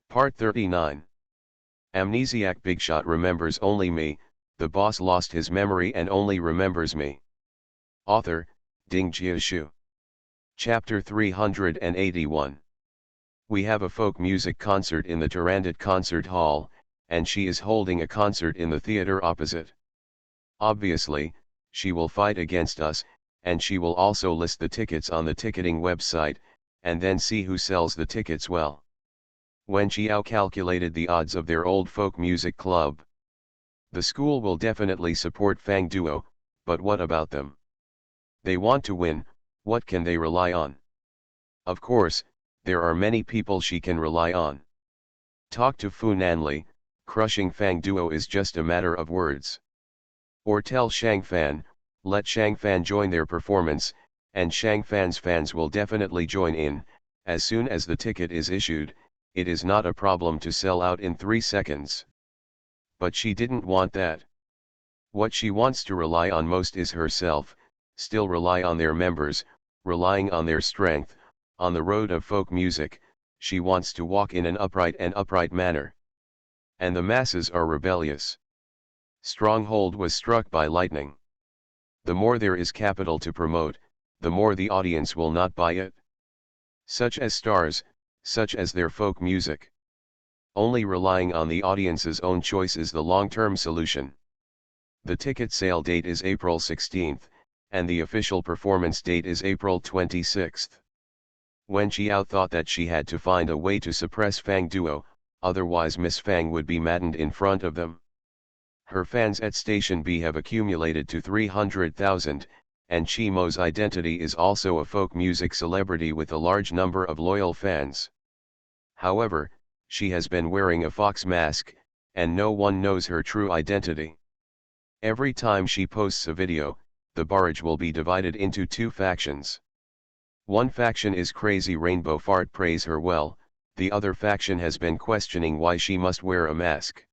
Part 39. Amnesiac Bigshot remembers only me, the boss lost his memory and only remembers me. Author, Ding Jiashu. Chapter 381. We have a folk music concert in the Tarandit Concert Hall, and she is holding a concert in the theater opposite. Obviously, she will fight against us, and she will also list the tickets on the ticketing website, and then see who sells the tickets well. Wen Qiao calculated the odds of their old folk music club. The school will definitely support Fang Duo, but what about them? They want to win, what can they rely on? Of course, there are many people she can rely on. Talk to Fu Nanli, crushing Fang Duo is just a matter of words. Or tell Shang Fan, let Shang Fan join their performance, and Shang Fan's fans will definitely join in. As soon as the ticket is issued, it is not a problem to sell out in 3 seconds. But she didn't want that. What she wants to rely on most is herself, still rely on their members, relying on their strength. On the road of folk music, she wants to walk in an upright manner. And the masses are rebellious. Stronghold was struck by lightning. The more there is capital to promote, the more the audience will not buy it. Such as stars, such as their folk music. Only relying on the audience's own choice is the long-term solution. The ticket sale date is April 16th, and the official performance date is April 26th. Wen Qiao thought that she had to find a way to suppress Fang Duo, otherwise Miss Fang would be maddened in front of them. Her fans at Station B have accumulated to 300,000, and Chi Mo's identity is also a folk music celebrity with a large number of loyal fans. However, she has been wearing a fox mask, and no one knows her true identity. Every time she posts a video, the barrage will be divided into 2 factions. One faction is Crazy Rainbow Fart praise her well, the other faction has been questioning why she must wear a mask.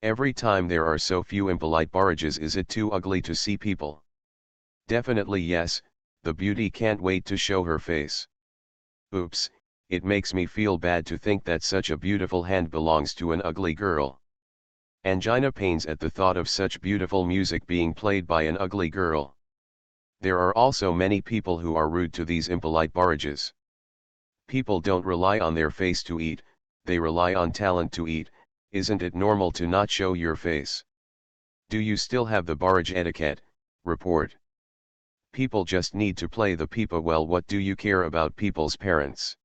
Every time there are so few impolite barrages, is it too ugly to see people? Definitely yes, the beauty can't wait to show her face. Oops, it makes me feel bad to think that such a beautiful hand belongs to an ugly girl. Angina pains at the thought of such beautiful music being played by an ugly girl. There are also many people who are rude to these impolite barrages. People don't rely on their face to eat, they rely on talent to eat. Isn't it normal to not show your face? Do you still have the barrage etiquette? Report. People just need to play the pipa well. What do you care about people's parents?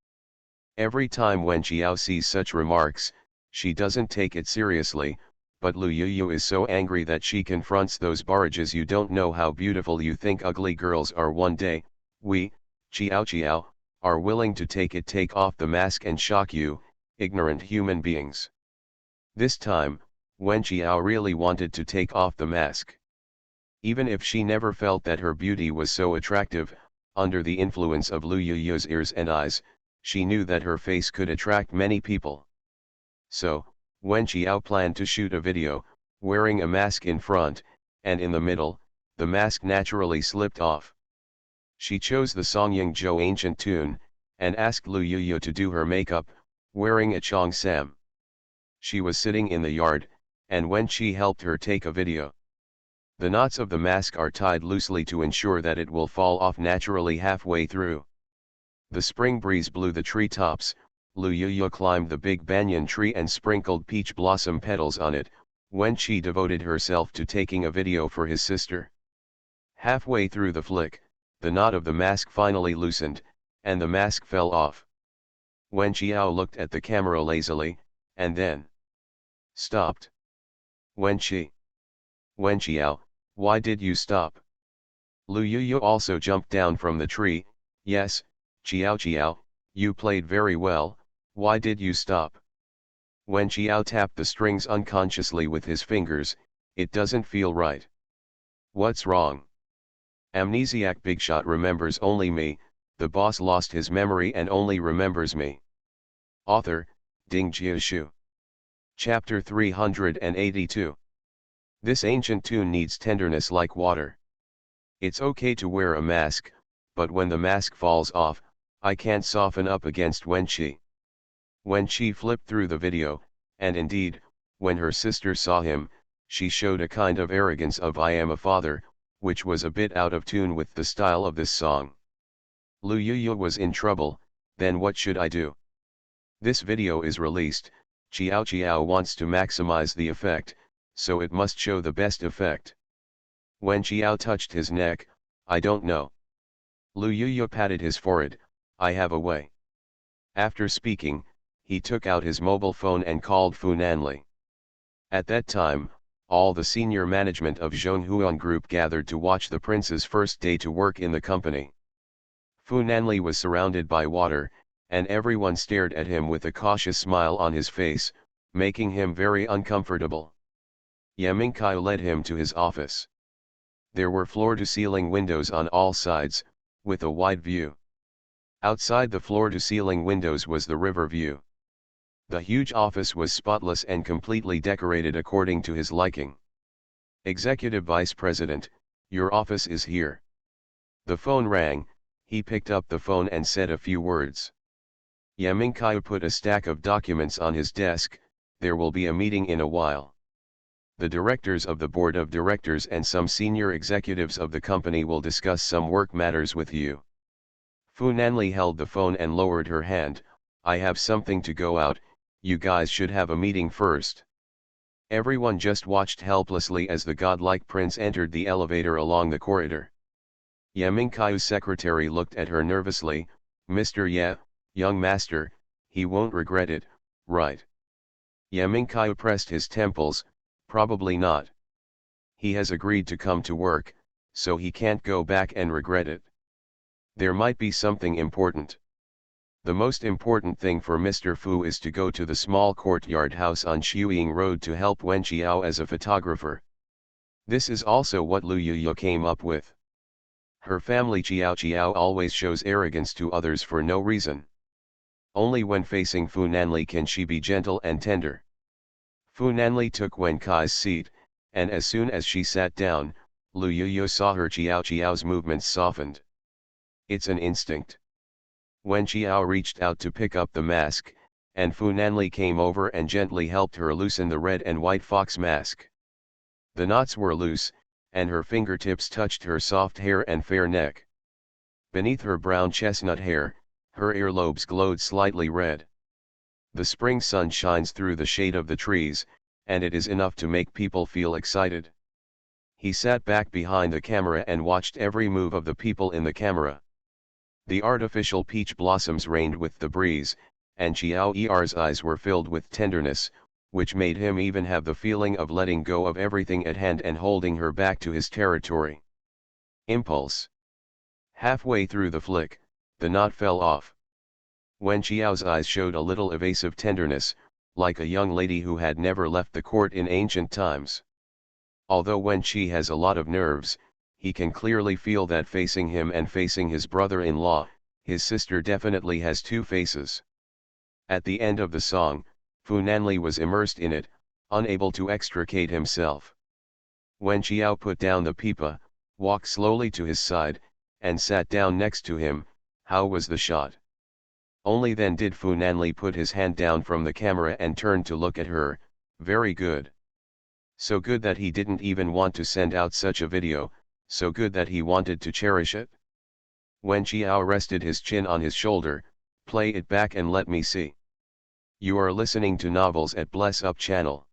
Every time Wen Qiao sees such remarks, she doesn't take it seriously, but Lu Yuyu is so angry that she confronts those barrages. You don't know how beautiful you think ugly girls are. One day, we, Qiao, are willing to take off the mask and shock you, ignorant human beings. This time, Wen Qiao really wanted to take off the mask. Even if she never felt that her beauty was so attractive, under the influence of Lu Yuyu's ears and eyes, she knew that her face could attract many people. So, Wen Qiao planned to shoot a video, wearing a mask in front, and in the middle, the mask naturally slipped off. She chose the Songying Zhou ancient tune, and asked Lu Yuyu to do her makeup, wearing a Chong Sam. She was sitting in the yard, and Wen Qi helped her take a video. The knots of the mask are tied loosely to ensure that it will fall off naturally halfway through. The spring breeze blew the tree tops. Lu Yuyu climbed the big banyan tree and sprinkled peach blossom petals on it. Wen Qi devoted herself to taking a video for his sister. Halfway through the flick, the knot of the mask finally loosened, and the mask fell off. Wen Qiao looked at the camera lazily, and then stopped. Wen Qiao, why did you stop? Lu Yuyu also jumped down from the tree. Yes, Qiao, you played very well, why did you stop? Wen Qiao tapped the strings unconsciously with his fingers. It doesn't feel right. What's wrong? Amnesiac Bigshot remembers only me, the boss lost his memory and only remembers me. Author, Ding Jiashu. Chapter 382. This ancient tune needs tenderness like water. It's okay to wear a mask, but when the mask falls off, I can't soften up against Wen Qi. When she flipped through the video, and indeed, when her sister saw him, she showed a kind of arrogance of "I am a father," which was a bit out of tune with the style of this song. Lu Yuyu was in trouble. Then what should I do? This video is released, Xiao Xiao wants to maximize the effect, so it must show the best effect. When Xiao touched his neck, I don't know. Lu Yuyu patted his forehead, I have a way. After speaking, he took out his mobile phone and called Fu Nanli. At that time, all the senior management of Zhonghuan Group gathered to watch the prince's first day to work in the company. Fu Nanli was surrounded by water, and everyone stared at him with a cautious smile on his face, making him very uncomfortable. Ye Mingkai led him to his office. There were floor-to-ceiling windows on all sides, with a wide view. Outside the floor-to-ceiling windows was the river view. The huge office was spotless and completely decorated according to his liking. Executive Vice President, your office is here. The phone rang, he picked up the phone and said a few words. Ye Mingkai put a stack of documents on his desk, there will be a meeting in a while. The directors of the board of directors and some senior executives of the company will discuss some work matters with you. Fu Nanli held the phone and lowered her hand, I have something to go out, you guys should have a meeting first. Everyone just watched helplessly as the godlike prince entered the elevator along the corridor. Ye Mingkai's secretary looked at her nervously, Mr. Ye, young master, he won't regret it, right? Ye Mingkai pressed his temples, probably not. He has agreed to come to work, so he can't go back and regret it. There might be something important. The most important thing for Mr. Fu is to go to the small courtyard house on Shuying Road to help Wen Qiao as a photographer. This is also what Lu Yuyu came up with. Her family Qiao Qiao always shows arrogance to others for no reason. Only when facing Fu Nanli can she be gentle and tender. Fu Nanli took Wen Kai's seat, and as soon as she sat down, Lu Yuyu saw her Qiao Qiao's movements softened. It's an instinct. Wen Qiao reached out to pick up the mask, and Fu Nanli came over and gently helped her loosen the red and white fox mask. The knots were loose, and her fingertips touched her soft hair and fair neck. Beneath her brown chestnut hair, her earlobes glowed slightly red. The spring sun shines through the shade of the trees, and it is enough to make people feel excited. He sat back behind the camera and watched every move of the people in the camera. The artificial peach blossoms rained with the breeze, and Xiao Er's eyes were filled with tenderness, which made him even have the feeling of letting go of everything at hand and holding her back to his territory. Impulse. Halfway through the flick, the knot fell off. Wen Qiao's eyes showed a little evasive tenderness, like a young lady who had never left the court in ancient times. Although Wen Qi has a lot of nerves, he can clearly feel that facing him and facing his brother-in-law, his sister definitely has two faces. At the end of the song, Fu Nanli was immersed in it, unable to extricate himself. Wen Qiao put down the pipa, walked slowly to his side, and sat down next to him. How was the shot? Only then did Fu Nanli put his hand down from the camera and turn to look at her. Very good. So good that he didn't even want to send out such a video, so good that he wanted to cherish it. Wen Qiao rested his chin on his shoulder, play it back and let me see. You are listening to Novels at Bless Up channel.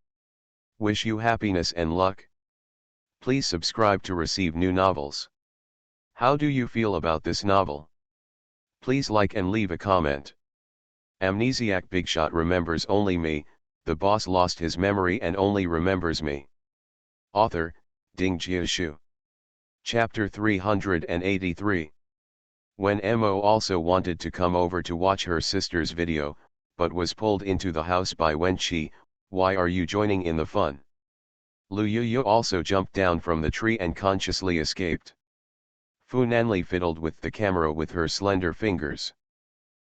Wish you happiness and luck. Please subscribe to receive new novels. How do you feel about this novel? Please like and leave a comment. Amnesiac Bigshot remembers only me, the boss lost his memory and only remembers me. Author, Ding Jiashu. Chapter 383. When Mo also wanted to come over to watch her sister's video, but was pulled into the house by Wen Qi, why are you joining in the fun? Lu Yuyu also jumped down from the tree and consciously escaped. Fu Nanli fiddled with the camera with her slender fingers.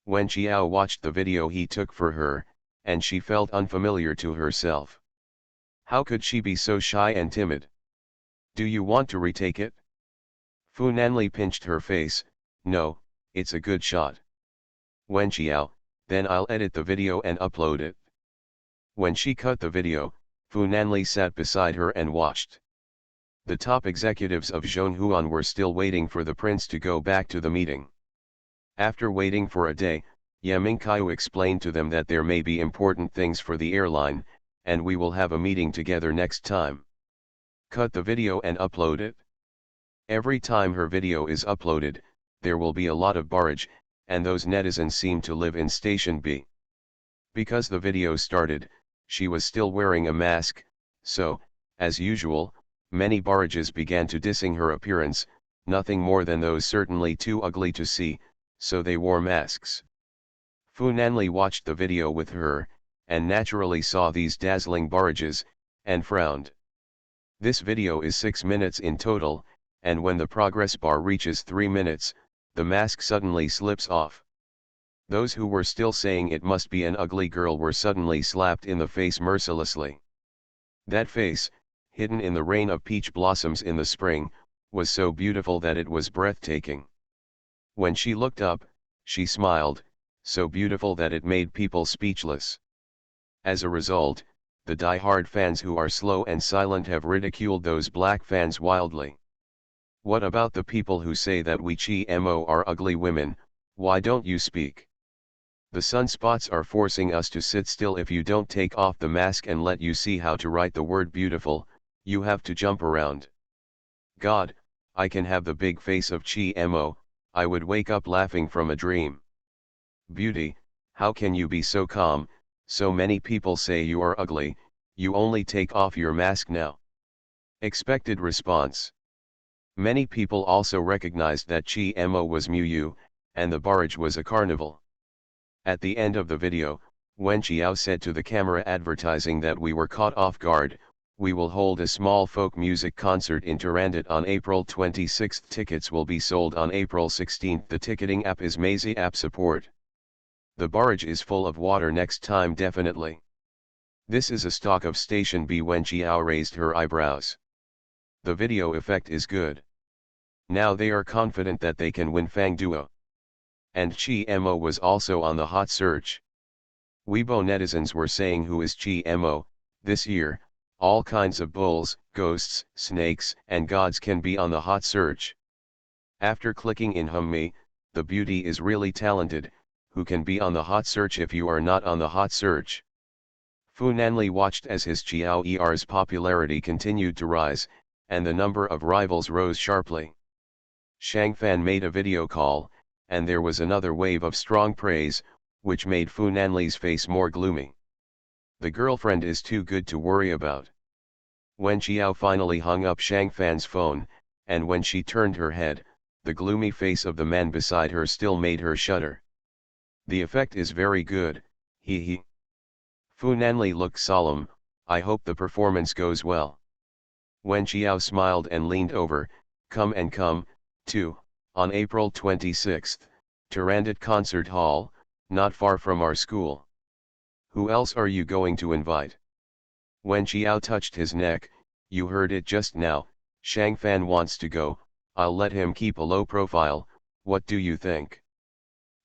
Wen Qiao watched the video he took for her, and she felt unfamiliar to herself. How could she be so shy and timid? Do you want to retake it? Fu Nanli pinched her face, no, it's a good shot. Wen Qiao, Then I'll edit the video and upload it. When she cut the video, Fu Nanli sat beside her and watched. The top executives of Zhonghuan were still waiting for the prince to go back to the meeting. After waiting for a day, Ye Mingqiu explained to them that there may be important things for the airline, and we will have a meeting together next time. Cut the video and upload it. Every time her video is uploaded, there will be a lot of barrage, and those netizens seem to live in Station B. Because the video started, she was still wearing a mask, so, as usual, many barrages began to dissing her appearance, nothing more than those certainly too ugly to see, so they wore masks. Fu Nanli watched the video with her, and naturally saw these dazzling barrages, and frowned. This video is 6 minutes in total, and when the progress bar reaches 3 minutes, the mask suddenly slips off. Those who were still saying it must be an ugly girl were suddenly slapped in the face mercilessly. That face, hidden in the rain of peach blossoms in the spring, was so beautiful that it was breathtaking. When she looked up, she smiled, so beautiful that it made people speechless. As a result, the die-hard fans who are slow and silent have ridiculed those black fans wildly. What about the people who say that we Chi-mo are ugly women? Why don't you speak? The sunspots are forcing us to sit still. If you don't take off the mask and let you see how to write the word beautiful, you have to jump around. God, I can have the big face of Chi-mo, I would wake up laughing from a dream. Beauty, how can you be so calm? So many people say you are ugly, you only take off your mask now. Expected response. Many people also recognized that Chi-mo was Muyu, and the barrage was a carnival. At the end of the video, Wen Qiao said to the camera advertising that we were caught off guard, we will hold a small folk music concert in Tarandit on April 26. Tickets will be sold on April 16. The ticketing app is Mazy app support. The barrage is full of water next time definitely. This is a stock of Station B. Wen Qiao raised her eyebrows. The video effect is good. Now they are confident that they can win Fang Duo. And Chi-mo was also on the hot search. Weibo netizens were saying who is Chi-mo, this year, all kinds of bulls, ghosts, snakes, and gods can be on the hot search. After clicking in Me, the beauty is really talented, who can be on the hot search if you are not on the hot search. Fu Nanli watched as his Qiao Er's popularity continued to rise, and the number of rivals rose sharply. Shang Fan made a video call, and there was another wave of strong praise, which made Fu Nanli's face more gloomy. The girlfriend is too good to worry about. Wen Qiao finally hung up Shang Fan's phone, and when she turned her head, the gloomy face of the man beside her still made her shudder. The effect is very good, he. Fu Nanli looked solemn, I hope the performance goes well. Wen Qiao smiled and leaned over, come, too, on April 26, Tarandit Concert Hall, not far from our school. Who else are you going to invite? Wen Qiao touched his neck, you heard it just now, Shang Fan wants to go, I'll let him keep a low profile, what do you think?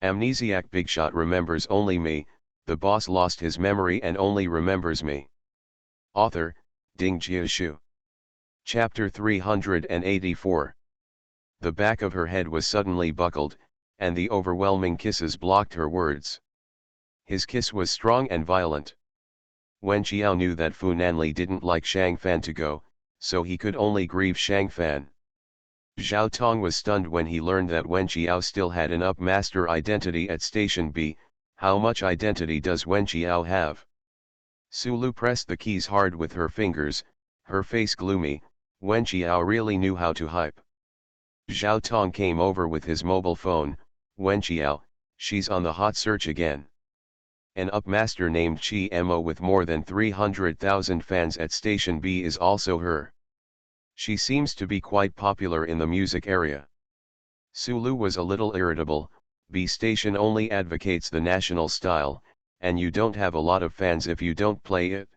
Amnesiac Bigshot remembers only me, the boss lost his memory and only remembers me. Author, Ding Jiashu. Chapter 384. The back of her head was suddenly buckled, and the overwhelming kisses blocked her words. His kiss was strong and violent. Wen Qiao knew that Fu Nanli didn't like Shang Fan to go, so he could only grieve Shang Fan. Zhao Tong was stunned when he learned that Wen Qiao still had an up-master identity at Station B. How much identity does Wen Qiao have? Sulu pressed the keys hard with her fingers, her face gloomy. Wen Qiao really knew how to hype. Zhao Tong came over with his mobile phone. Wen Qiao, she's on the hot search again. An up-master named Chi-mo with more than 300,000 fans at Station B is also her. She seems to be quite popular in the music area. Sulu was a little irritable, B Station only advocates the national style, and you don't have a lot of fans if you don't play it.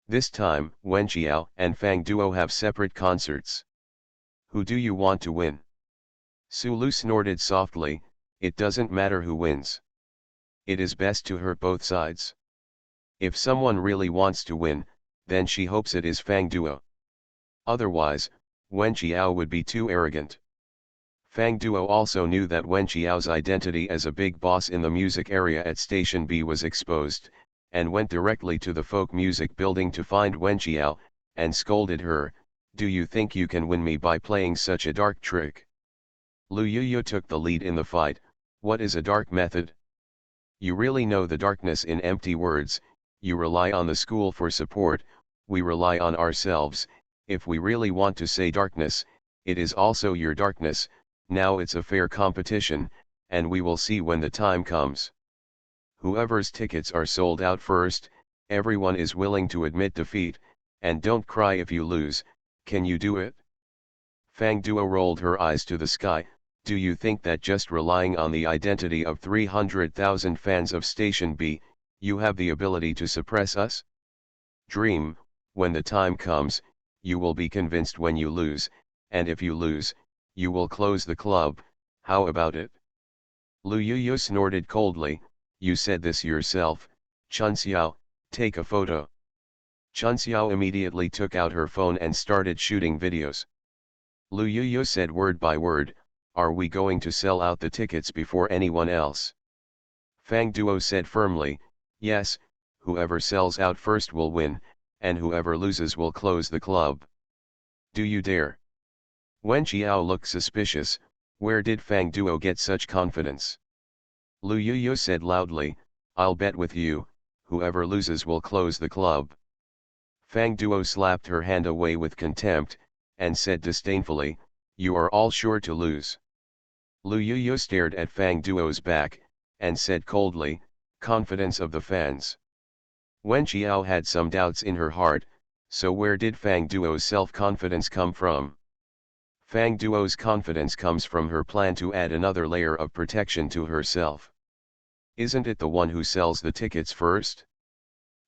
This time, Wen Qiao and Fang Duo have separate concerts. Who do you want to win? Sulu snorted softly, it doesn't matter who wins. it is best to hurt both sides. If someone really wants to win, then she hopes it is Fang Duo. Otherwise, Wen Qiao would be too arrogant. Fang Duo also knew that Wen Qiao's identity as a big boss in the music area at Station B was exposed, and went directly to the folk music building to find Wen Qiao, and scolded her, "Do you think you can win me by playing such a dark trick?" Lu Yuyu took the lead in the fight. "What is a dark method? You really know the darkness in empty words. You rely on the school for support, we rely on ourselves. If we really want to say darkness, it is also your darkness. Now it's a fair competition, and we will see when the time comes. Whoever's tickets are sold out first, everyone is willing to admit defeat, and don't cry if you lose. Can you do it?" Fang Duo rolled her eyes to the sky. "Do you think that just relying on the identity of 300,000 fans of Station B, you have the ability to suppress us? Dream. When the time comes, you will be convinced when you lose, and if you lose, you will close the club. How about it?" Lu Yuyu snorted coldly. "You said this yourself. Chun Xiao, take a photo." Chun Xiao immediately took out her phone and started shooting videos. Lu Yuyu said word by word, "Are we going to sell out the tickets before anyone else?" Fang Duo said firmly, "Yes, whoever sells out first will win, and whoever loses will close the club. Do you dare?" Wen Qiao looked suspicious. Where did Fang Duo get such confidence? Lu Yuyu said loudly, "I'll bet with you, whoever loses will close the club." Fang Duo slapped her hand away with contempt, and said disdainfully, "You are all sure to lose." Lu Yuyu stared at Fang Duo's back, and said coldly, "Confidence of the fans." Wen Qiao had some doubts in her heart, so where did Fang Duo's self-confidence come from? Fang Duo's confidence comes from her plan to add another layer of protection to herself. Isn't it the one who sells the tickets first?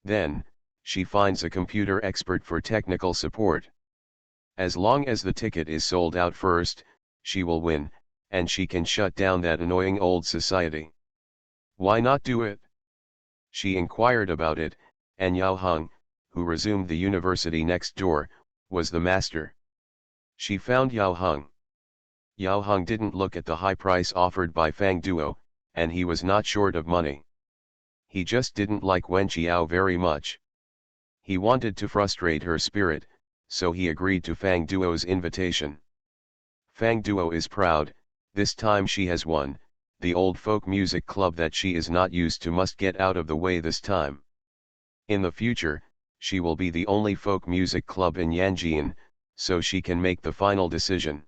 Then, she finds a computer expert for technical support. As long as the ticket is sold out first, she will win, and she can shut down that annoying old society. Why not do it? She inquired about it, and Yao Heng, who resumed the university next door, was the master. She found Yao Heng. Yao Heng didn't look at the high price offered by Fang Duo, and he was not short of money. He just didn't like Wen Qiao very much. He wanted to frustrate her spirit, so he agreed to Fang Duo's invitation. Fang Duo is proud. This time she has won. The old folk music club that she is not used to must get out of the way this time. In the future, she will be the only folk music club in Yanjian, so she can make the final decision.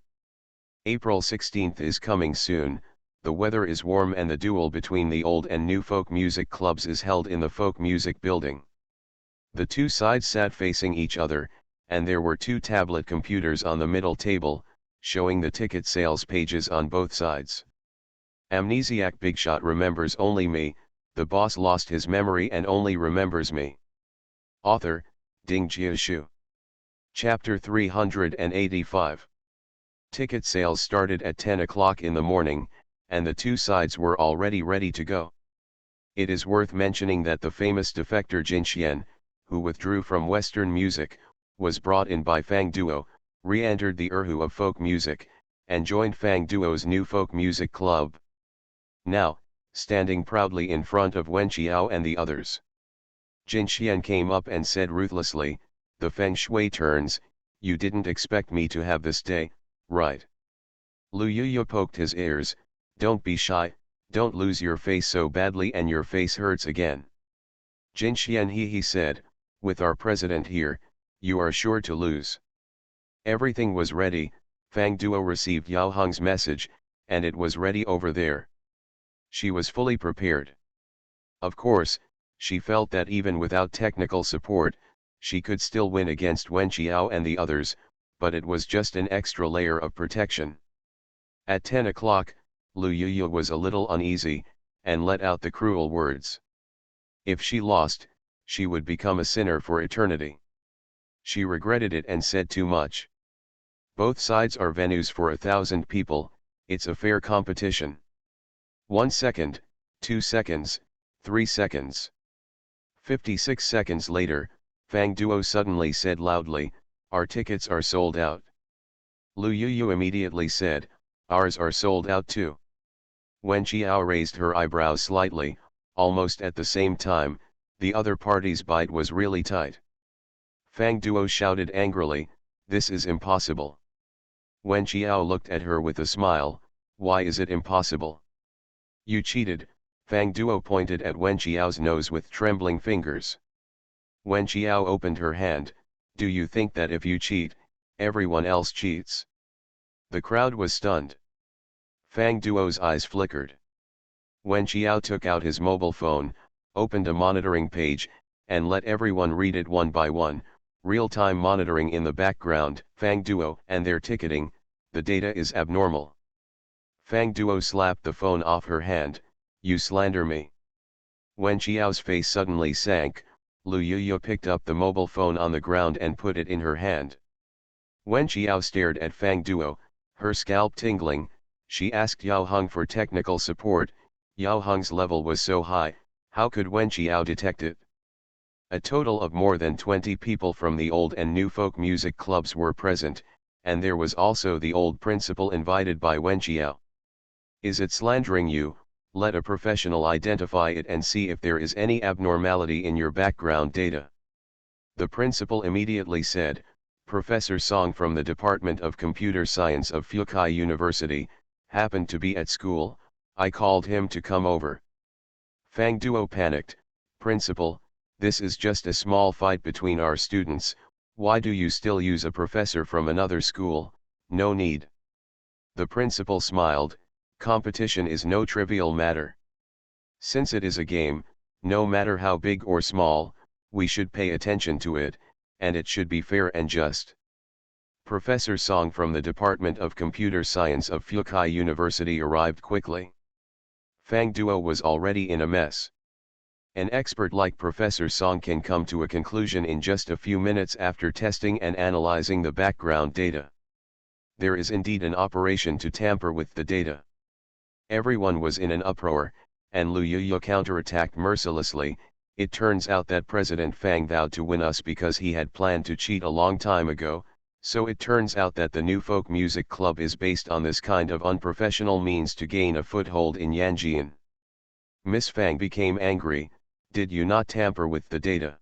April 16th is coming soon. The weather is warm and the duel between the old and new folk music clubs is held in the folk music building. The two sides sat facing each other, and there were two tablet computers on the middle table, showing the ticket sales pages on both sides. Amnesiac Bigshot remembers only me. The boss lost his memory and only remembers me. Author, Ding Jiashu. Chapter 385. Ticket sales started at 10 o'clock in the morning, and the two sides were already ready to go. It is worth mentioning that the famous defector Jin Xian, who withdrew from Western music, was brought in by Fang Duo, re-entered the erhu of folk music, and joined Fang Duo's new folk music club. Now, standing proudly in front of Wen Qiao and the others, Jin Xian came up and said ruthlessly, "The Feng Shui turns, you didn't expect me to have this day, right?" Lu Yuyu poked his ears, "Don't be shy, don't lose your face so badly and your face hurts again." Jin Xian he said, "With our president here, you are sure to lose." Everything was ready. Fang Duo received Yao Heng's message, and it was ready over there. She was fully prepared. Of course, she felt that even without technical support, she could still win against Wen Qiao and the others, but it was just an extra layer of protection. At 10 o'clock, Lu Yuyu was a little uneasy, and let out the cruel words. If she lost, she would become a sinner for eternity. She regretted it and said too much. Both sides are venues for 1,000 people, it's a fair competition. 1 second, 2 seconds, 3 seconds. 56 seconds later, Fang Duo suddenly said loudly, "Our tickets are sold out." Lu Yuyu immediately said, "Ours are sold out too." Wen Qiao raised her eyebrows slightly, almost at the same time, the other party's bite was really tight. Fang Duo shouted angrily, "This is impossible." Wen Qiao looked at her with a smile, "Why is it impossible?" "You cheated," Fang Duo pointed at Wen Qiao's nose with trembling fingers. Wen Qiao opened her hand, "Do you think that if you cheat, everyone else cheats?" The crowd was stunned. Fang Duo's eyes flickered. Wen Qiao took out his mobile phone, opened a monitoring page, and let everyone read it one by one, real-time monitoring in the background. "Fang Duo and their ticketing, the data is abnormal." Fang Duo slapped the phone off her hand, "You slander me." Wen Qiao's face suddenly sank. Lu Yuyu picked up the mobile phone on the ground and put it in her hand. Wen Qiao stared at Fang Duo, her scalp tingling. She asked Yao Heng for technical support. Yao Heng's level was so high, how could Wen Qiao detect it? A total of more than 20 people from the old and new folk music clubs were present, and there was also the old principal invited by Wen Qiao. "Is it slandering you? Let a professional identify it and see if there is any abnormality in your background data." The principal immediately said, "Professor Song from the Department of Computer Science of Fukai University, happened to be at school. I called him to come over." Fang Duo panicked, "Principal, this is just a small fight between our students, why do you still use a professor from another school? No need." The principal smiled, "Competition is no trivial matter. Since it is a game, no matter how big or small, we should pay attention to it, and it should be fair and just." Professor Song from the Department of Computer Science of Fukai University arrived quickly. Fang Duo was already in a mess. An expert like Professor Song can come to a conclusion in just a few minutes after testing and analyzing the background data. There is indeed an operation to tamper with the data. Everyone was in an uproar, and Lu Yuyu counterattacked mercilessly. "It turns out that President Fang vowed to win us because he had planned to cheat a long time ago, so it turns out that the new folk music club is based on this kind of unprofessional means to gain a foothold in Yanjian." Miss Fang became angry, "Did you not tamper with the data?"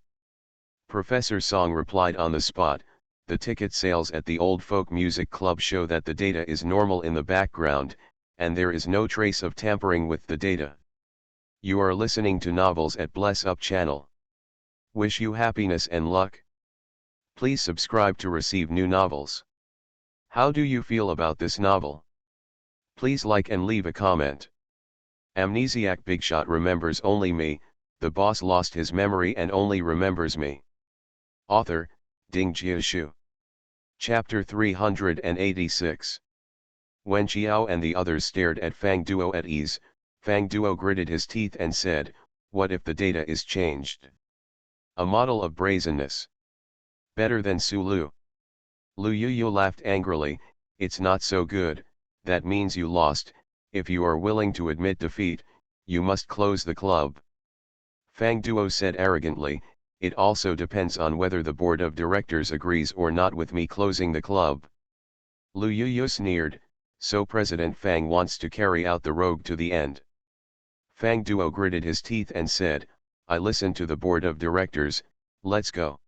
Professor Song replied on the spot, "The ticket sales at the old folk music club show that the data is normal in the background, and there is no trace of tampering with the data. You are listening to Novels at Bless Up channel. Wish you happiness and luck. Please subscribe to receive new novels. How do you feel about this novel? Please like and leave a comment. Amnesiac Bigshot remembers only me, the boss lost his memory and only remembers me. Author, Ding Jiashu. Chapter 386. Wen Qiao and the others stared at Fang Duo at ease. Fang Duo gritted his teeth and said, "What if the data is changed? A model of brazenness. Better than Sulu." Lu Yuyu laughed angrily, "It's not so good, that means you lost. If you are willing to admit defeat, you must close the club." Fang Duo said arrogantly, "It also depends on whether the board of directors agrees or not with me closing the club." Lu Yuyu sneered, "So President Fang wants to carry out the rogue to the end." Fang Duo gritted his teeth and said, "I listen to the board of directors, let's go."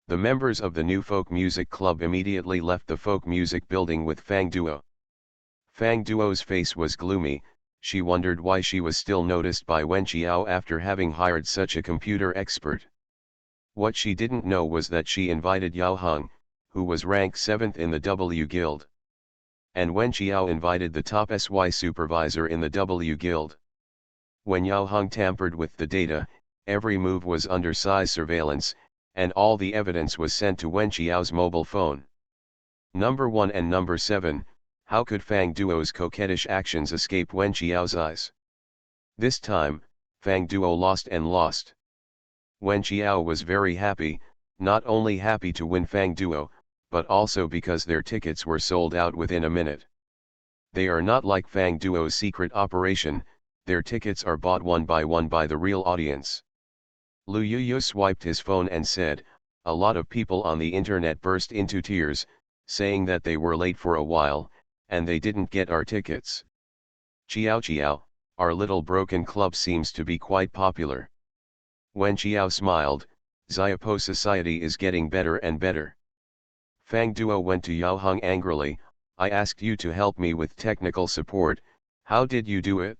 The members of the new folk music club immediately left the folk music building with Fang Duo. Fang Duo's face was gloomy. She wondered why she was still noticed by Wen Qiao after having hired such a computer expert. What she didn't know was that she invited Yao Heng, who was rank 7th in the W Guild. And Wen Qiao invited the top SY supervisor in the W Guild. When Yao Heng tampered with the data, every move was under size surveillance, and all the evidence was sent to Wen Qiao's mobile phone. Number 1 and number 7, how could Fang Duo's coquettish actions escape Wen Qiao's eyes? This time, Fang Duo lost and lost. Wen Qiao was very happy, not only happy to win Fang Duo, but also because their tickets were sold out within a minute. They are not like Fang Duo's secret operation, Their tickets are bought one by the real audience. Lu Yuyu swiped his phone and said, a lot of people on the internet burst into tears, saying that they were late for a while, and they didn't get our tickets. Chiao Chiao, our little broken club seems to be quite popular. Wen Chiao smiled, Xiaopo society is getting better and better. Fang Duo went to Yao Heng angrily, I asked you to help me with technical support, how did you do it?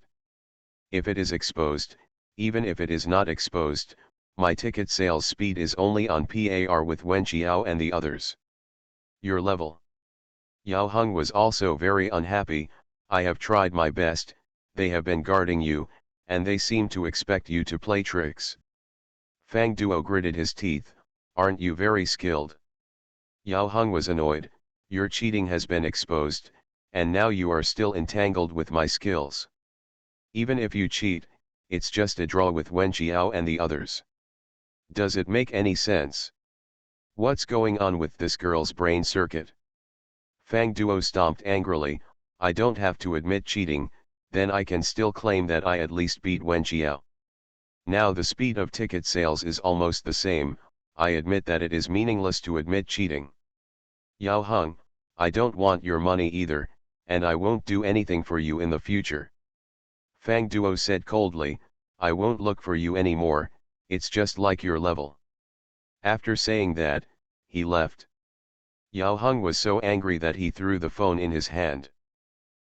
If it is exposed, even if it is not exposed, my ticket sales speed is only on par with Wen Qiao and the others. Your level. Yao Heng was also very unhappy, I have tried my best, they have been guarding you, and they seem to expect you to play tricks. Fang Duo gritted his teeth, aren't you very skilled? Yao Heng was annoyed, your cheating has been exposed, and now you are still entangled with my skills. Even if you cheat, it's just a draw with Wen Qiao and the others. Does it make any sense? What's going on with this girl's brain circuit? Fang Duo stomped angrily, I don't have to admit cheating, then I can still claim that I at least beat Wen Qiao. Now the speed of ticket sales is almost the same, I admit that it is meaningless to admit cheating. Yao Heng, I don't want your money either, and I won't do anything for you in the future. Fang Duo said coldly, I won't look for you anymore, it's just like your level. After saying that, he left. Yao Heng was so angry that he threw the phone in his hand.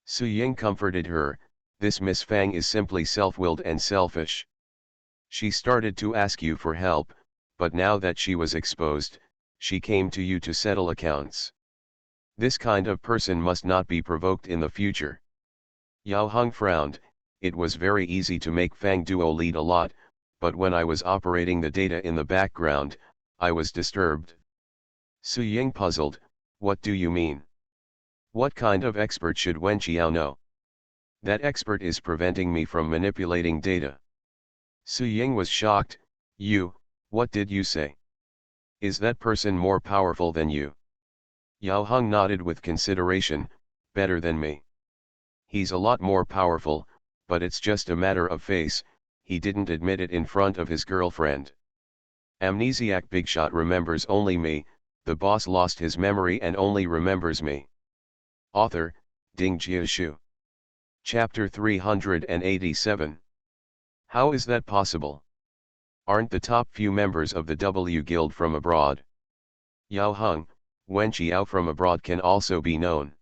Su Ying comforted her, this Miss Fang is simply self-willed and selfish. She started to ask you for help, but now that she was exposed, she came to you to settle accounts. This kind of person must not be provoked in the future. Yao Heng frowned, it was very easy to make Fang Duo lead a lot, but when I was operating the data in the background, I was disturbed. Su Ying puzzled, what do you mean? What kind of expert should Wen Qiao know? That expert is preventing me from manipulating data. Su Ying was shocked, what did you say? Is that person more powerful than you? Yao Heng nodded with consideration, better than me. He's a lot more powerful, but it's just a matter of face, he didn't admit it in front of his girlfriend. Amnesiac Bigshot remembers only me, the boss lost his memory and only remembers me. Author, Ding Jiashu. Chapter 387. How is that possible? Aren't the top few members of the W Guild from abroad? Yao Heng, Wen Qiao from abroad can also be known.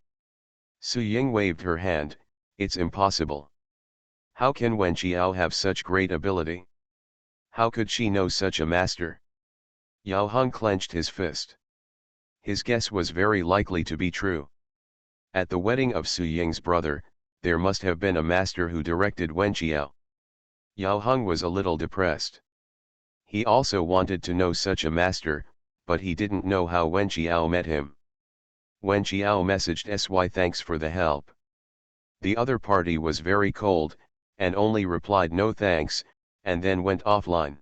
Su Ying waved her hand, it's impossible. How can Wen Qiao have such great ability? How could she know such a master? Yao Heng clenched his fist. His guess was very likely to be true. At the wedding of Su Ying's brother, there must have been a master who directed Wen Qiao. Yao Heng was a little depressed. He also wanted to know such a master, but he didn't know how Wen Qiao met him. Wen Qiao messaged Sy thanks for the help. The other party was very cold, and only replied no thanks, and then went offline.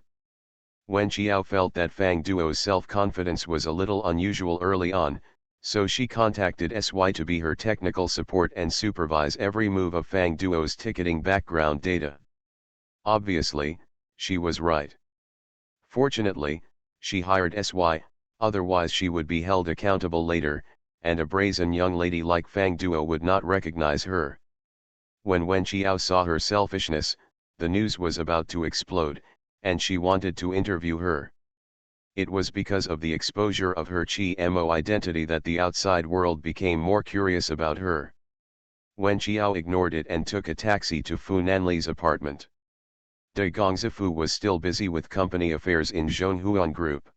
Wen Qiao felt that Fang Duo's self-confidence was a little unusual early on, so she contacted Sy to be her technical support and supervise every move of Fang Duo's ticketing background data. Obviously, she was right. Fortunately, she hired Sy, otherwise she would be held accountable later, and a brazen young lady like Fang Duo would not recognize her. When Wen Qiao saw her selfishness, the news was about to explode, and she wanted to interview her. It was because of the exposure of her Qi-Mo identity that the outside world became more curious about her. Wen Qiao ignored it and took a taxi to Fu Nanli's apartment. De Gongzifu was still busy with company affairs in Zhonghuan Group.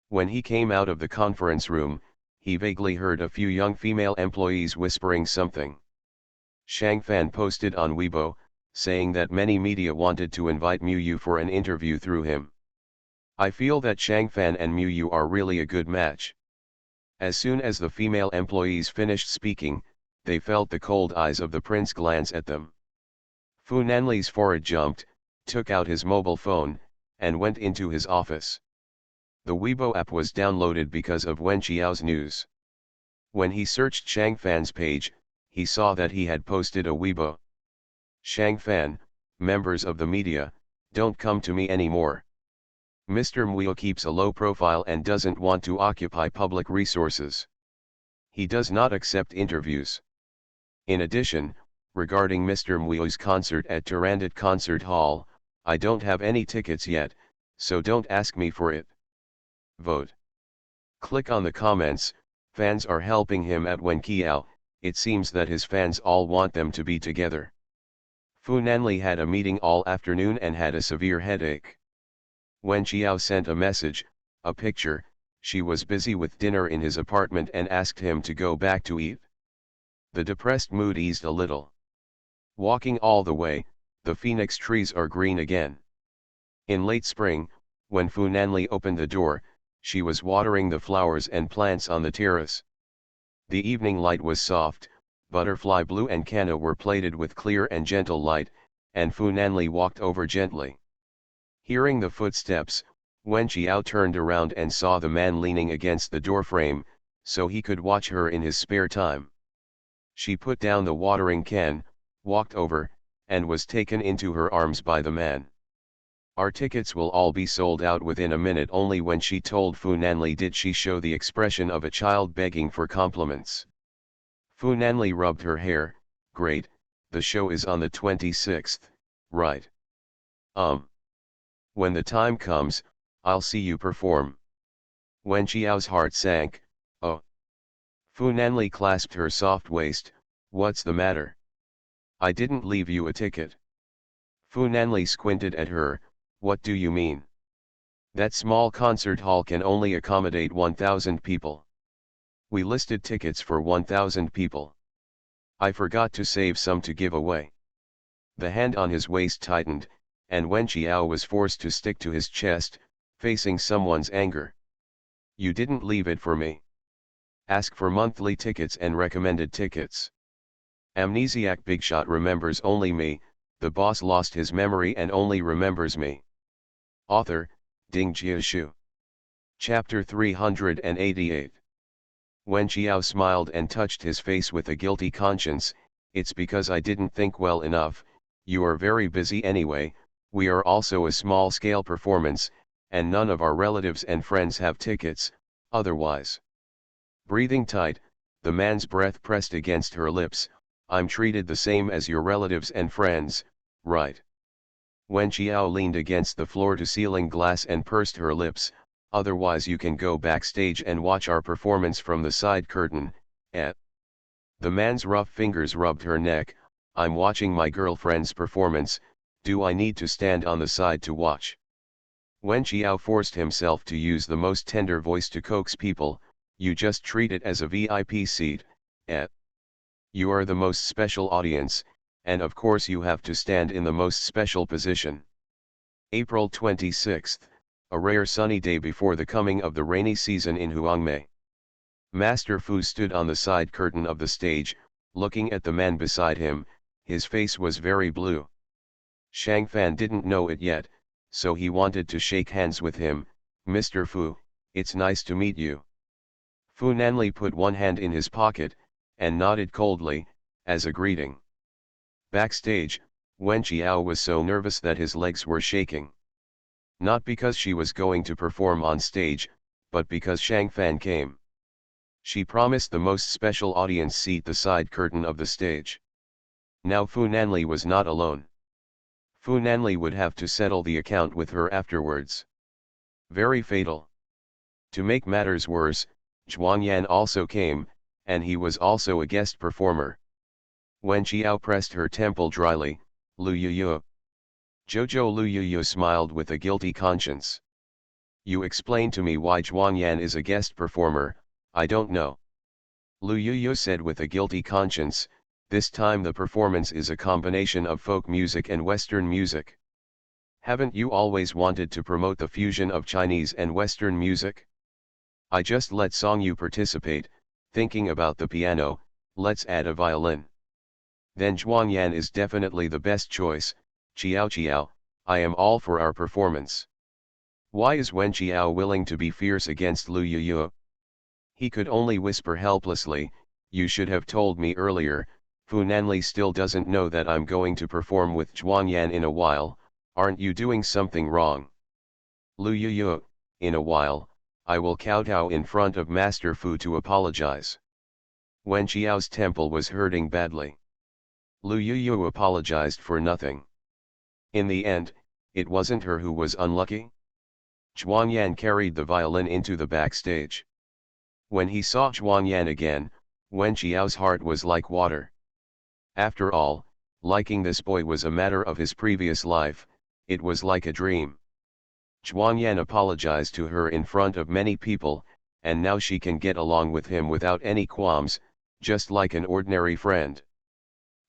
When he came out of the conference room, he vaguely heard a few young female employees whispering something. Shang Fan posted on Weibo, saying that many media wanted to invite Mu Yu for an interview through him. I feel that Shang Fan and Mu Yu are really a good match. As soon as the female employees finished speaking, they felt the cold eyes of the prince glance at them. Fu Nanli's forehead jumped, took out his mobile phone, and went into his office. The Weibo app was downloaded because of Wen Qiao's news. When he searched Shang Fan's page, he saw that he had posted a Weibo. Shang Fan, members of the media, don't come to me anymore. Mr. Muyo keeps a low profile and doesn't want to occupy public resources. He does not accept interviews. In addition, regarding Mr. Muyo's concert at Turandot Concert Hall, I don't have any tickets yet, so don't ask me for it. Vote. Click on the comments. Fans are helping him at Wen Kiao. It seems that his fans all want them to be together. Fu Nanli had a meeting all afternoon and had a severe headache. Wen Qiao sent a message, a picture. She was busy with dinner in his apartment and asked him to go back to eat. The depressed mood eased a little. Walking all the way, the phoenix trees are green again. In late spring, when Fu Nanli opened the door, she was watering the flowers and plants on the terrace. The evening light was soft, butterfly blue and canna were plated with clear and gentle light, and Fu Nanli walked over gently. Hearing the footsteps, Wen Qiao turned around and saw the man leaning against the doorframe, so he could watch her in his spare time. She put down the watering can, walked over, and was taken into her arms by the man. Our tickets will all be sold out within a minute. Only when she told Fu Nanli did she show the expression of a child begging for compliments. Fu Nanli rubbed her hair. Great, the show is on the 26th, right? When the time comes, I'll see you perform. Wen Qiao's heart sank. Oh. Fu Nanli clasped her soft waist. What's the matter? I didn't leave you a ticket. Fu Nanli squinted at her. What do you mean? That small concert hall can only accommodate 1,000 people. We listed tickets for 1,000 people. I forgot to save some to give away. The hand on his waist tightened, and Wen Qiao was forced to stick to his chest, facing someone's anger. You didn't leave it for me. Ask for monthly tickets and recommended tickets. Amnesiac Bigshot remembers only me. The boss lost his memory and only remembers me. Author, Ding Jiashu. Chapter 388. Wen Qiao smiled and touched his face with a guilty conscience. It's because I didn't think well enough. You are very busy anyway. We are also a small-scale performance, and none of our relatives and friends have tickets, otherwise. Breathing tight, the man's breath pressed against her lips. I'm treated the same as your relatives and friends, right? Wen Qiao leaned against the floor-to-ceiling glass and pursed her lips. Otherwise you can go backstage and watch our performance from the side curtain. The man's rough fingers rubbed her neck. I'm watching my girlfriend's performance. Do I need to stand on the side to watch? Wen Qiao forced himself to use the most tender voice to coax people. You just treat it as a VIP seat. You are the most special audience, and of course you have to stand in the most special position. April 26th, a rare sunny day before the coming of the rainy season in Huangmei. Master Fu stood on the side curtain of the stage, looking at the man beside him. His face was very blue. Shang Fan didn't know it yet, so he wanted to shake hands with him. Mr. Fu, it's nice to meet you. Fu Nanli put one hand in his pocket, and nodded coldly, as a greeting. Backstage, Wen Qiao was so nervous that his legs were shaking. Not because she was going to perform on stage, but because Shang Fan came. She promised the most special audience seat the side curtain of the stage. Now Fu Nanli was not alone. Fu Nanli would have to settle the account with her afterwards. Very fatal. To make matters worse, Zhuang Yan also came, and he was also a guest performer. Wen Qiao pressed her temple dryly. Lu Yuyu. Jojo Lu Yuyu smiled with a guilty conscience. You explain to me why Zhuang Yan is a guest performer. I don't know. Lu Yuyu said with a guilty conscience. This time the performance is a combination of folk music and Western music. Haven't you always wanted to promote the fusion of Chinese and Western music? I just let Song Yu participate, thinking about the piano. Let's add a violin. Then Zhuang Yan is definitely the best choice. Qiao, I am all for our performance. Why is Wen Qiao willing to be fierce against Lu Yuyu? He could only whisper helplessly, you should have told me earlier. Fu Nanli still doesn't know that I'm going to perform with Chuanyan in a while, aren't you doing something wrong? Lu Yuyu, in a while, I will kowtow in front of Master Fu to apologize. Wen Qiao's temple was hurting badly. Lu Yuyu apologized for nothing. In the end, it wasn't her who was unlucky. Chuanyan carried the violin into the backstage. When he saw Chuanyan again, Wen Qiao's heart was like water. After all, liking this boy was a matter of his previous life, it was like a dream. Chuanyan apologized to her in front of many people, and now she can get along with him without any qualms, just like an ordinary friend.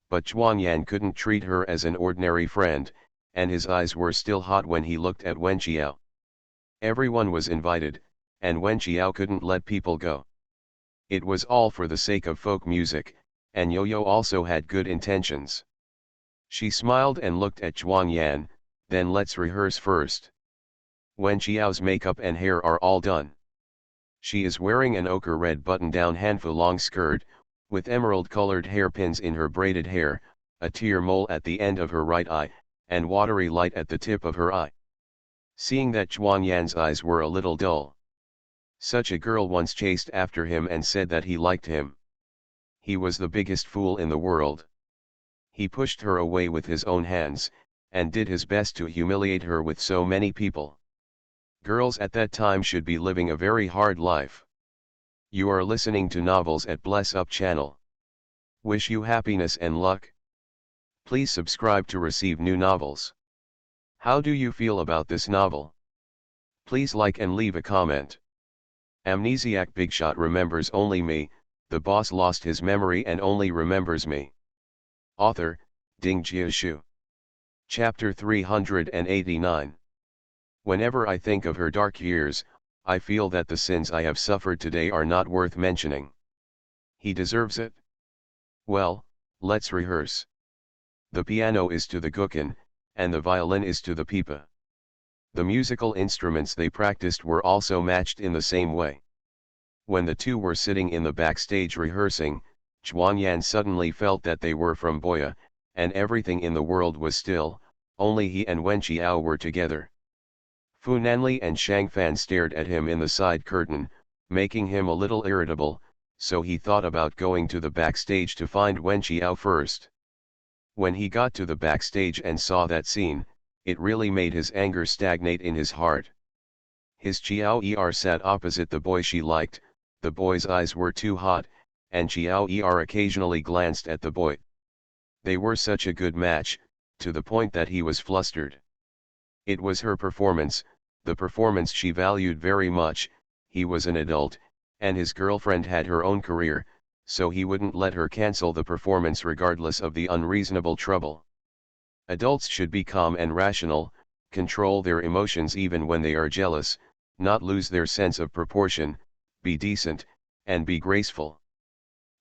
But Chuanyan couldn't treat her as an ordinary friend, and his eyes were still hot when he looked at Wen Qiao. Everyone was invited, and Wen Qiao couldn't let people go. It was all for the sake of folk music, and Yo-Yo also had good intentions. She smiled and looked at Chuanyan, then let's rehearse first. Wen Qiao's makeup and hair are all done. She is wearing an ochre red button-down hanfu long skirt, with emerald-colored hairpins in her braided hair, a tear mole at the end of her right eye, and watery light at the tip of her eye. Seeing that Chuanyan's eyes were a little dull. Such a girl once chased after him and said that he liked him. He was the biggest fool in the world. He pushed her away with his own hands, and did his best to humiliate her with so many people. Girls at that time should be living a very hard life. You are listening to Novels at Bless Up channel. Wish you happiness and luck. Please subscribe to receive new novels. How do you feel about this novel? Please like and leave a comment. Amnesiac Bigshot remembers only me, the boss lost his memory and only remembers me. Author, Ding Jiashu. Chapter 389. Whenever I think of her dark years, I feel that the sins I have suffered today are not worth mentioning. He deserves it. Well, let's rehearse. The piano is to the guqin, and the violin is to the pipa. The musical instruments they practiced were also matched in the same way. When the two were sitting in the backstage rehearsing, Chuanyan suddenly felt that they were from Boya, and everything in the world was still, only he and Wen Qiao were together. Fu Nanli and Shang Fan stared at him in the side curtain, making him a little irritable, so he thought about going to the backstage to find Wen Qiao first. When he got to the backstage and saw that scene, it really made his anger stagnate in his heart. His Qiao Er sat opposite the boy she liked, the boy's eyes were too hot, and Qiao Er occasionally glanced at the boy. They were such a good match, to the point that he was flustered. It was her performance, the performance she valued very much. He was an adult, and his girlfriend had her own career, so he wouldn't let her cancel the performance regardless of the unreasonable trouble. Adults should be calm and rational, control their emotions even when they are jealous, not lose their sense of proportion, be decent, and be graceful.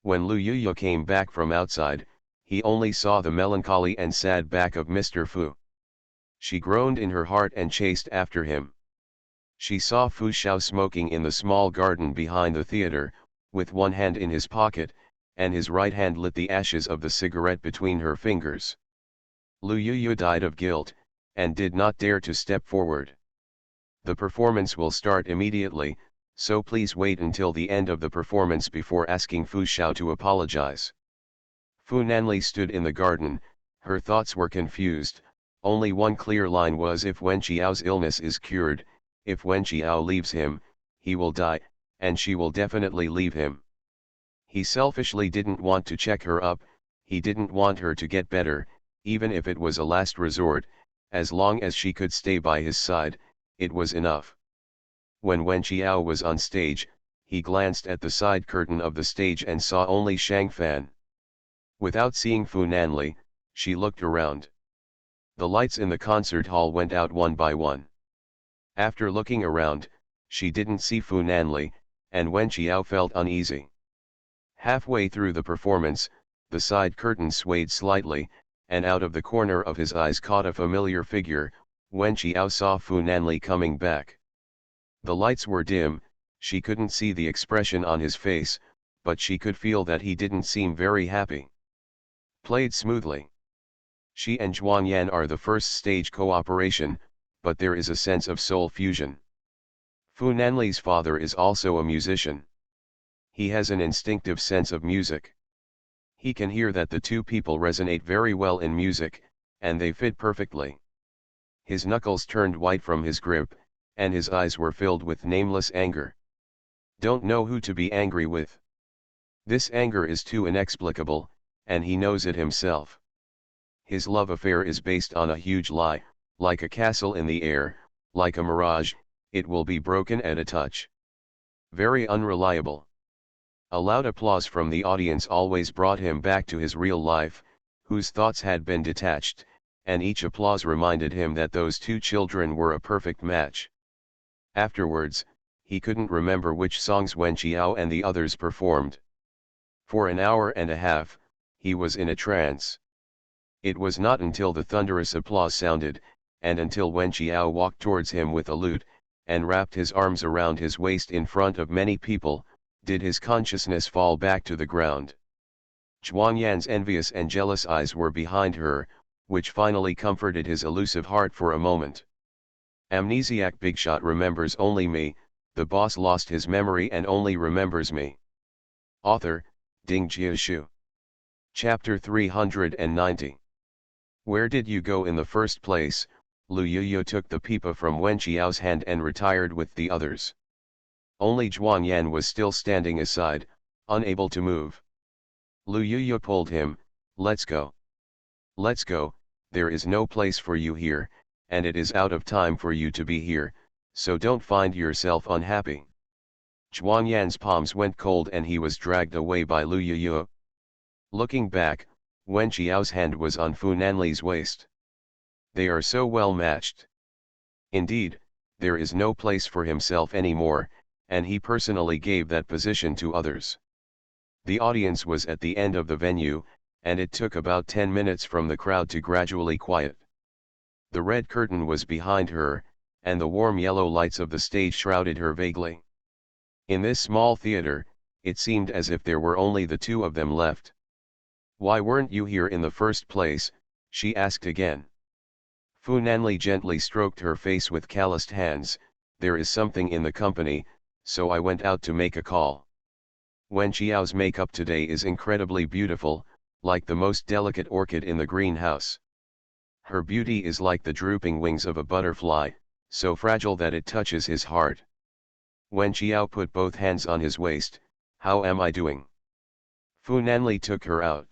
When Lu Yuyu came back from outside, he only saw the melancholy and sad back of Mr. Fu. She groaned in her heart and chased after him. She saw Fu Xiao smoking in the small garden behind the theater, with one hand in his pocket, and his right hand lit the ashes of the cigarette between her fingers. Lu Yuyu died of guilt, and did not dare to step forward. The performance will start immediately, so please wait until the end of the performance before asking Fu Xiao to apologize. Fu Nanli stood in the garden, her thoughts were confused. Only one clear line was: if Wen Qiao's illness is cured, if Wen Qiao leaves him, he will die, and she will definitely leave him. He selfishly didn't want to check her up, he didn't want her to get better, even if it was a last resort, as long as she could stay by his side, it was enough. When Wen Qiao was on stage, he glanced at the side curtain of the stage and saw only Shang Fan. Without seeing Fu Nanli, she looked around. The lights in the concert hall went out one by one. After looking around, she didn't see Fu Nanli, and Wen Qiao felt uneasy. Halfway through the performance, the side curtain swayed slightly, and out of the corner of his eyes caught a familiar figure. Wen Qiao saw Fu Nanli coming back. The lights were dim, she couldn't see the expression on his face, but she could feel that he didn't seem very happy. Played smoothly. She and Zhuang Yan are the first stage cooperation, but there is a sense of soul fusion. Fu Nanli's father is also a musician. He has an instinctive sense of music. He can hear that the two people resonate very well in music, and they fit perfectly. His knuckles turned white from his grip, and his eyes were filled with nameless anger. Don't know who to be angry with. This anger is too inexplicable, and he knows it himself. His love affair is based on a huge lie, like a castle in the air, like a mirage, it will be broken at a touch. Very unreliable. A loud applause from the audience always brought him back to his real life, whose thoughts had been detached, and each applause reminded him that those two children were a perfect match. Afterwards, he couldn't remember which songs Wen Qiao and the others performed. For an hour and a half, he was in a trance. It was not until the thunderous applause sounded, and until Wen Qiao walked towards him with a lute, and wrapped his arms around his waist in front of many people, did his consciousness fall back to the ground. Zhuang Yan's envious and jealous eyes were behind her, which finally comforted his elusive heart for a moment. Amnesiac Bigshot remembers only me, the boss lost his memory and only remembers me. Author, Ding Jiashu. Chapter 390. Where did you go in the first place? Lu Yuyu took the pipa from Wen Qiao's hand and retired with the others. Only Zhuang Yan was still standing aside, unable to move. Lu Yuyu pulled him. Let's go. Let's go, there is no place for you here, and it is out of time for you to be here, so don't find yourself unhappy. Zhuang Yan's palms went cold and he was dragged away by Lu Yuyu. Looking back, Wen Qiao's hand was on Fu Nanli's waist. They are so well matched. Indeed, there is no place for himself anymore, and he personally gave that position to others. The audience was at the end of the venue, and it took about 10 minutes from the crowd to gradually quiet. The red curtain was behind her, and the warm yellow lights of the stage shrouded her vaguely. In this small theater, it seemed as if there were only the two of them left. Why weren't you here in the first place? She asked again. Fu Nanli gently stroked her face with calloused hands. There is something in the company, so I went out to make a call. Wen Qiao's makeup today is incredibly beautiful, like the most delicate orchid in the greenhouse. Her beauty is like the drooping wings of a butterfly, so fragile that it touches his heart. Wen Qiao put both hands on his waist. How am I doing? Fu Nanli took her out.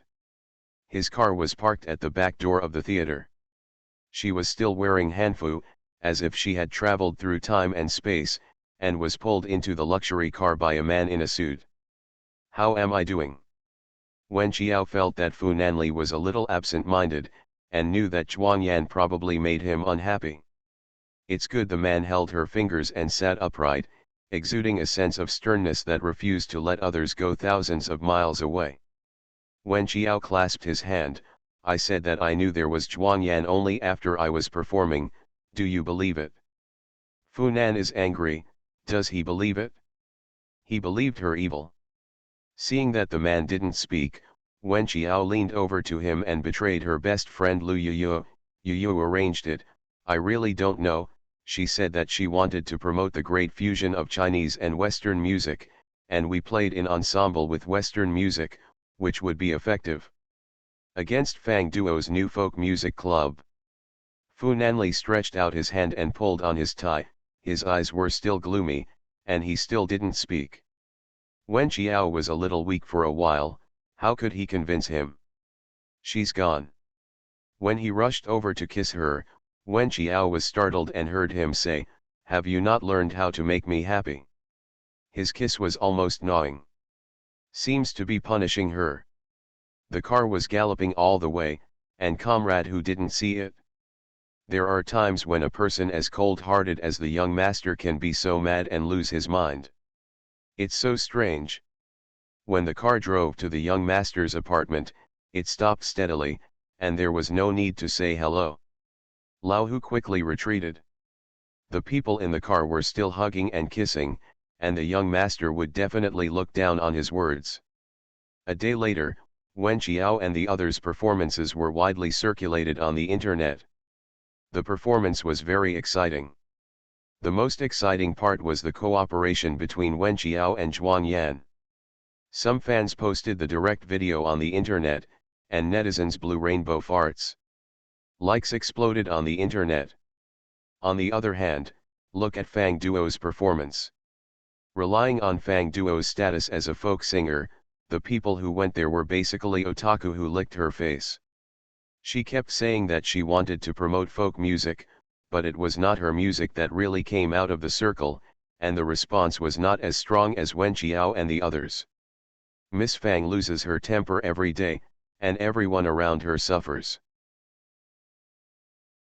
His car was parked at the back door of the theater. She was still wearing hanfu, as if she had traveled through time and space, and was pulled into the luxury car by a man in a suit. How am I doing? Wen Qiao felt that Fu Nanli was a little absent-minded, and knew that Zhuang Yan probably made him unhappy. It's good. The man held her fingers and sat upright, exuding a sense of sternness that refused to let others go thousands of miles away. Wen Qiao clasped his hand. I said that I knew there was Zhuang Yan only after I was performing, do you believe it? Fu Nan is angry. Does he believe it? He believed her evil. Seeing that the man didn't speak, Wen Qiao leaned over to him and betrayed her best friend Lu Yuyu. Yuyu arranged it. I really don't know. She said that she wanted to promote the great fusion of Chinese and Western music, and we played in ensemble with Western music, which would be effective against Fang Duo's new folk music club. Fu Nanli stretched out his hand and pulled on his tie. His eyes were still gloomy, and he still didn't speak. Wen Qiao was a little weak for a while. How could he convince him? She's gone. When he rushed over to kiss her, Wen Qiao was startled and heard him say, have you not learned how to make me happy? His kiss was almost gnawing. Seems to be punishing her. The car was galloping all the way, and comrade who didn't see it? There are times when a person as cold-hearted as the young master can be so mad and lose his mind. It's so strange. When the car drove to the young master's apartment, it stopped steadily, and there was no need to say hello. Lao Hu quickly retreated. The people in the car were still hugging and kissing, and the young master would definitely look down on his words. A day later, Wen Qiao and the others' performances were widely circulated on the internet. The performance was very exciting. The most exciting part was the cooperation between Wen Qiao and Zhuang Yan. Some fans posted the direct video on the internet, and netizens blew rainbow farts. Likes exploded on the internet. On the other hand, look at Fang Duo's performance. Relying on Fang Duo's status as a folk singer, the people who went there were basically otaku who licked her face. She kept saying that she wanted to promote folk music, but it was not her music that really came out of the circle, and the response was not as strong as Wen Qiao and the others. Miss Fang loses her temper every day, and everyone around her suffers.